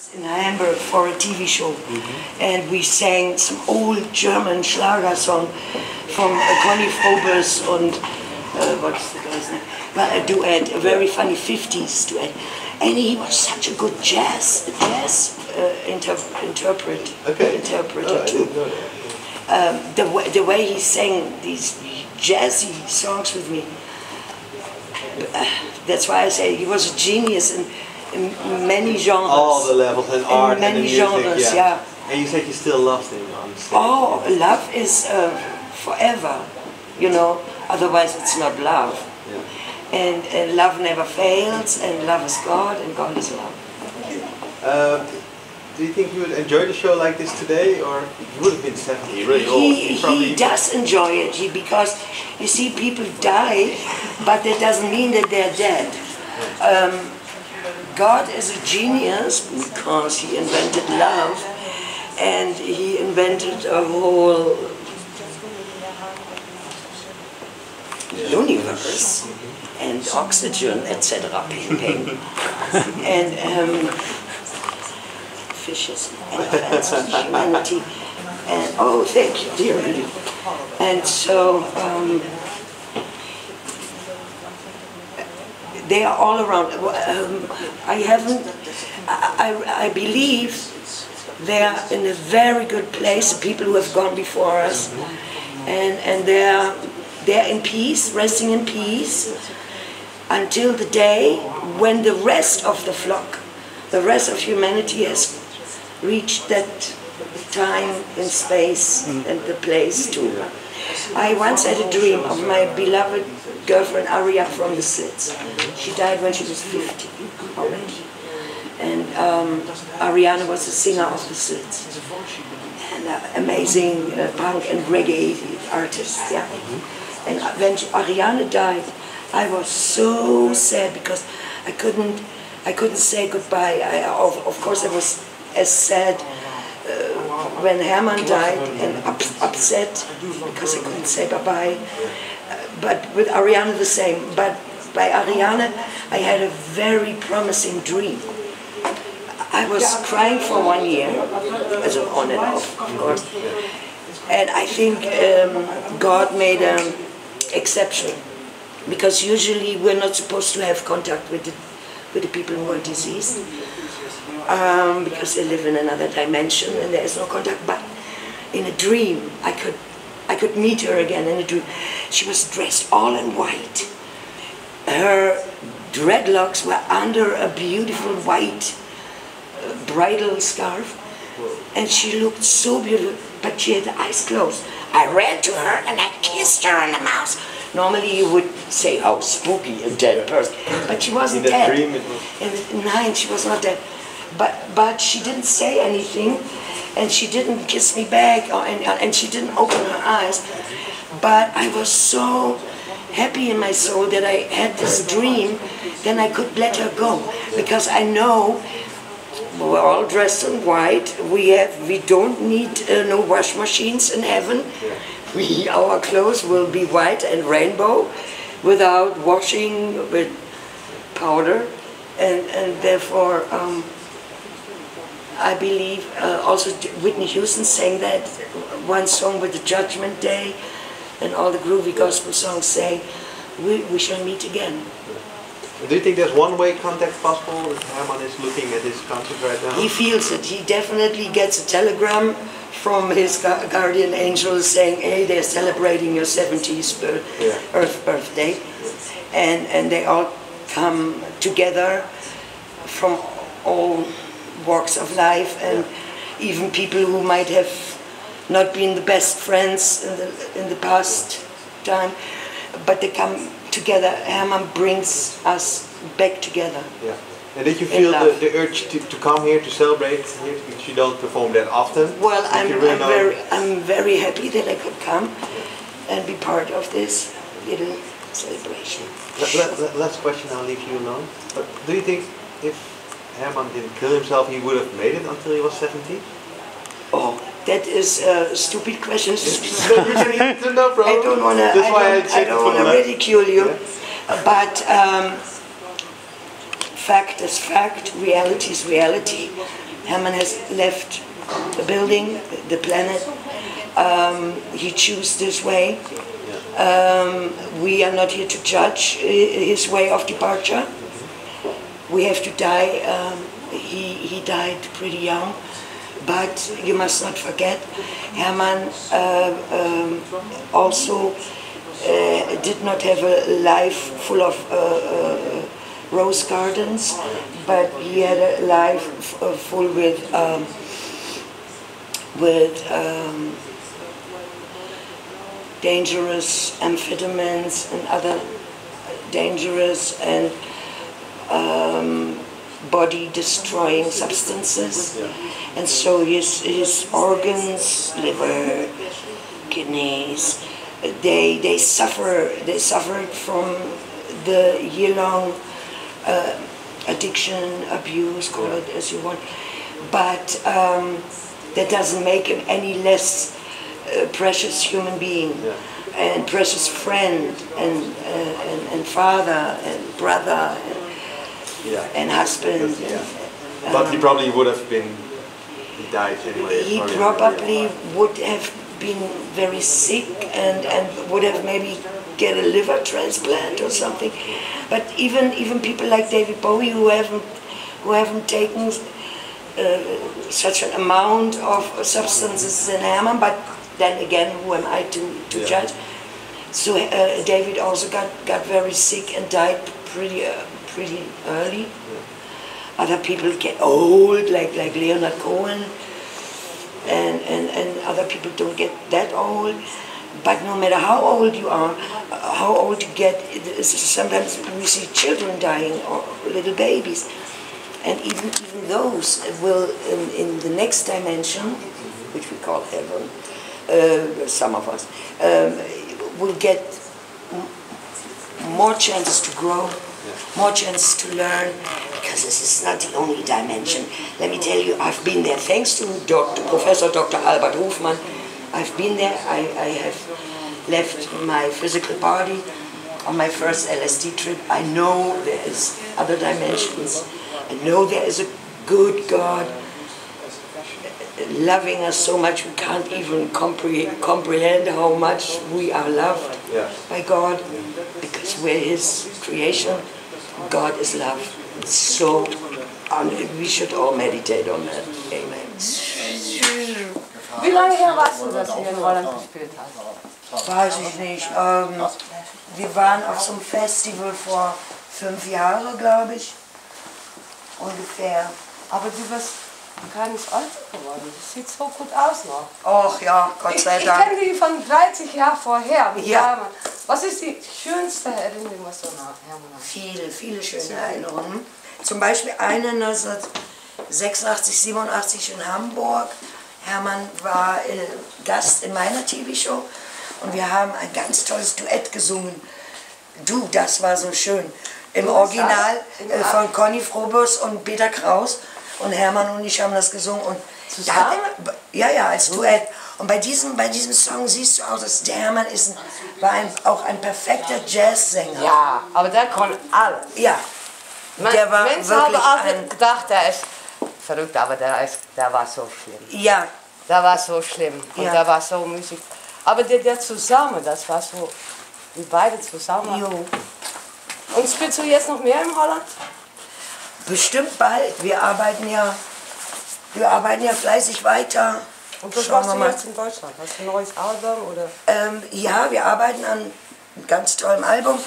in Hamburg for a TV show, and we sang some old German Schlager song from Conny Frobes and what's the guy's name? Well, a duet, a very funny 50s duet, and he was such a good jazz interpreter too. The way he sang these jazzy songs with me, that's why I say he was a genius in many genres. All the levels and art in many and the music, genres, yeah. And you said you still loved him on stage. Oh, love is forever, you know, otherwise it's not love. Yeah. And love never fails, and love is God, and God is love. Do you think you would enjoy the show like this today, or you would have been 70, really old? He does enjoy it, because you see people die, but that doesn't mean that they're dead. God is a genius because he invented love, and he invented a whole universe and oxygen, etc. and fishes and elephants and humanity, and oh, thank you, dear. And so they are all around. I believe they are in a very good place, the people who have gone before us, and they're in peace, resting in peace, until the day when the rest of the flock, the rest of humanity has reached that time and space and the place too. I once had a dream of my beloved girlfriend Aria from the Slits. She died when she was 50 already. And Ariana was the singer of the Slits. And amazing punk and reggae artist, yeah. And when Ariana died, I was so sad because I couldn't say goodbye. Of course I was as sad when Herman died, and upset because I couldn't say bye-bye. But with Ariana the same. But by Ariana I had a very promising dream. I was crying for 1 year, as on and off, of course. And I think God made an exception, because usually we're not supposed to have contact with the people who are deceased, because they live in another dimension and there is no contact. But in a dream, I could meet her again in a dream. She was dressed all in white. Her dreadlocks were under a beautiful white bridal scarf, and she looked so beautiful, but she had the eyes closed. I ran to her and I kissed her on the mouth. Normally you would say, how spooky, a dead person. But she wasn't dead. In 9, she was not dead. But she didn't say anything, and she didn't kiss me back, and she didn't open her eyes. But I was so happy in my soul that I had this dream, then I could let her go. Because I know we're all dressed in white. We don't need no wash machines in heaven. Our clothes will be white and rainbow, without washing with powder, and therefore I believe also Whitney Houston sang that one song with the Judgment Day, and all the groovy gospel songs say we shall meet again. Do you think there's one-way contact possible if Herman is looking at this concert right now? He feels it. He definitely gets a telegram from his guardian angel saying, hey, they're celebrating your 70th birthday. And they all come together from all walks of life, and even people who might have not been the best friends in the past time, but they come together. Herman brings us back together. Yeah. And did you feel the urge to come here to celebrate here, because you don't perform that often? Well, I'm very happy that I could come and be part of this little celebration. Last question, I'll leave you alone. But do you think if Herman didn't kill himself, he would have made it until he was 70? Oh, that is a stupid question. I don't want to ridicule you, but fact is fact, reality is reality. Herman has left the building, the planet. He chose this way. We are not here to judge his way of departure. We have to die. He died pretty young, but you must not forget, Herman also did not have a life full of rose gardens, but he had a life full with dangerous amphetamines and other dangerous and body-destroying substances, and so his organs, liver, kidneys, they suffered from the year-long addiction, abuse, call it as you want, but that doesn't make him any less precious human being, and precious friend, and father, and brother, and husband. But he probably would have been, he died anyway. He probably would have been very sick and would have maybe get a liver transplant or something. But even people like David Bowie who haven't taken such an amount of substances in Herman, but then again, who am I to judge? So David also got very sick and died pretty early. Other people get old, like Leonard Cohen, and other people don't get that old. But no matter how old you are, how old you get, sometimes we see children dying or little babies. And even those will, in the next dimension, which we call heaven, some of us, will get more chances to grow, more chances to learn, because this is not the only dimension. Let me tell you, I've been there, thanks to Professor Dr. Albert Hofmann. I've been there, I have left my physical body on my first LSD trip. I know there is other dimensions. I know there is a good God loving us so much we can't even comprehend how much we are loved by God, because we're His creation. God is love. So we should all meditate on that. Amen. Wie lange her warst du, dass du in Holland gespielt hast? Weiß ich nicht. Wir waren auf so einem Festival vor 5 Jahren, glaube ich. Ungefähr. Aber du bist ein kleines Alter geworden. Das sieht so gut aus noch. Och ja, Gott sei Ich Dank. kenne die von 30 Jahren vorher. Ja. Was ist die schönste Erinnerung, was du nach Hermann hast? Viele schöne Erinnerungen. Zum Beispiel eine 1986, 87 in Hamburg. Hermann war Gast in meiner TV-Show und wir haben ein ganz tolles Duett gesungen. Du, das war so schön. Im Original von Conny Frobus und Peter Kraus, und Hermann und ich haben das gesungen. Und zusammen? Ja, als Duett. Und bei diesem Song siehst du auch, dass der Hermann war auch ein perfekter Jazzsänger. Ja, aber der kann alles. Ja, der war Menschen wirklich haben gedacht, der ist verrückt, aber der war so schlimm. Ja. Der war so schlimm und der war so Musik. Aber der zusammen, das war so, die beide zusammen. Jo. Und spielst du jetzt noch mehr in Holland? Bestimmt bald. Wir arbeiten ja fleißig weiter. Und was machst du jetzt in Deutschland? Hast du ein neues Album oder? Ja, wir arbeiten an einem ganz tollen Album.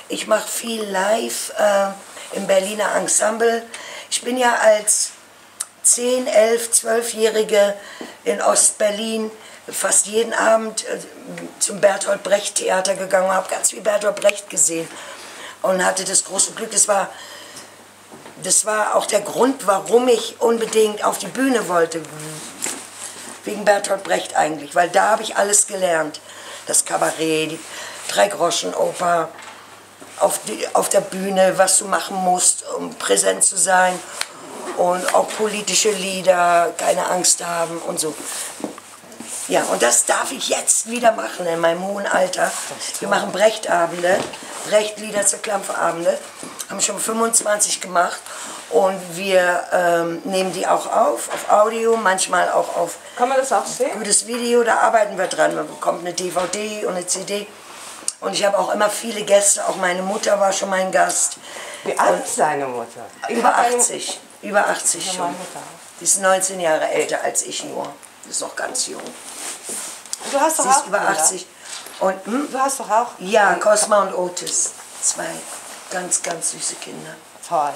Ich mache viel live im Berliner Ensemble. Ich bin ja als 10-, 11-, 12-Jährige in Ostberlin fast jeden Abend zum Bertolt Brecht Theater gegangen und habe ganz viel Bertolt Brecht gesehen und hatte das große Glück. Das war auch der Grund, warum ich unbedingt auf die Bühne wollte. Wegen Bertolt Brecht eigentlich, weil da habe ich alles gelernt. Das Kabarett, die Dreigroschenoper, auf der Bühne, was du machen musst, um präsent zu sein. Und auch politische Lieder, keine Angst haben und so. Ja, und das darf ich jetzt wieder machen in meinem hohen Alter. Wir machen Brechtabende, Brechtlieder zur Klampferabende, haben schon 25 gemacht Und wir nehmen die auch auf Audio, manchmal auch auf Kann man das auch sehen? gutes Video, da arbeiten wir dran. Man bekommt eine DVD und eine CD. Und ich habe auch immer viele Gäste, auch meine Mutter war schon mein Gast. Wie alt ist deine Mutter? Über 80, über 80 Ja, schon. meine Mutter. Die ist 19 Jahre älter als ich nur. Die ist noch ganz jung. Du hast doch Sie ist auch über Kinder. 80. Und, Du hast doch auch... ja, Cosma und Otis. 2 ganz, ganz süße Kinder. Toll.